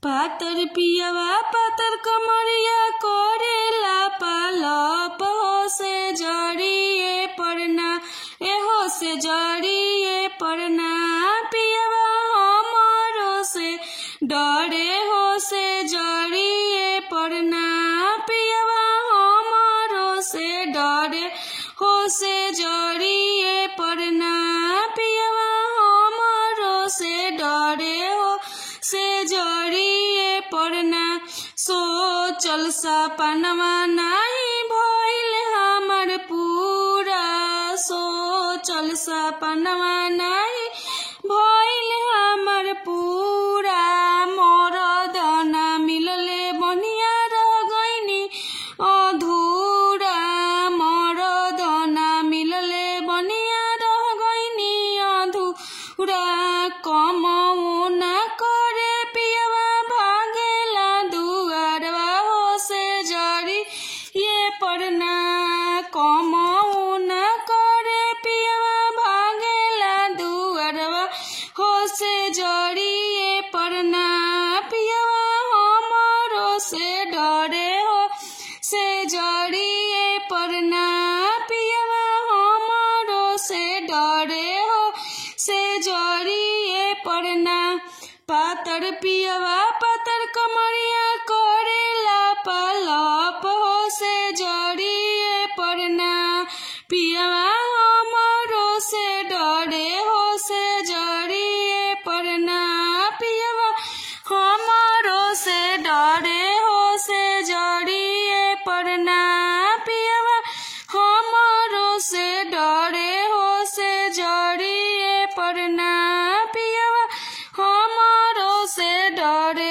पातर पियवा पातर कमरिया करेला पालप हो से जड़िए पड़ना एहो से जड़िए पड़ना पियवा हमरो से डरे हो से जड़िए पड़ना पियवा हमरो से डरे हो से जड़िए पड़ना पियवा हमरो से डरे हो से जड़िए पड़ना सोचल सपनवा नहीं भइल हमर पूरा सोचल सपनवा नहीं भइल हमर पूरा मरद ना मिलले बनिया रह गइनी अधूरा मरद ना मिलले बनिया रह गइनी अधूरा कमऊ ना करे पियवा भागेला दुआरवा हो से जड़ी ये पड़ना कमऊ ना करे पियवा भागेला दुआरवा हो से जड़ी ये पड़ना पियवा हमरो से डरे हो से जड़ी ये पड़ना पियवा हमरो से डरे हो से जड़ी ये पड़ना पातर पियवा पातर कमरिया करेला पालप हो से जड़िए पड़ना पियवा हमरो से डरे हो से जड़िए पड़ना पियवा हमरो से डरे हो से जड़िए पड़ना पियवा हमरो से डरे हो से जड़िए पड़ना पियवा हमरो से डरे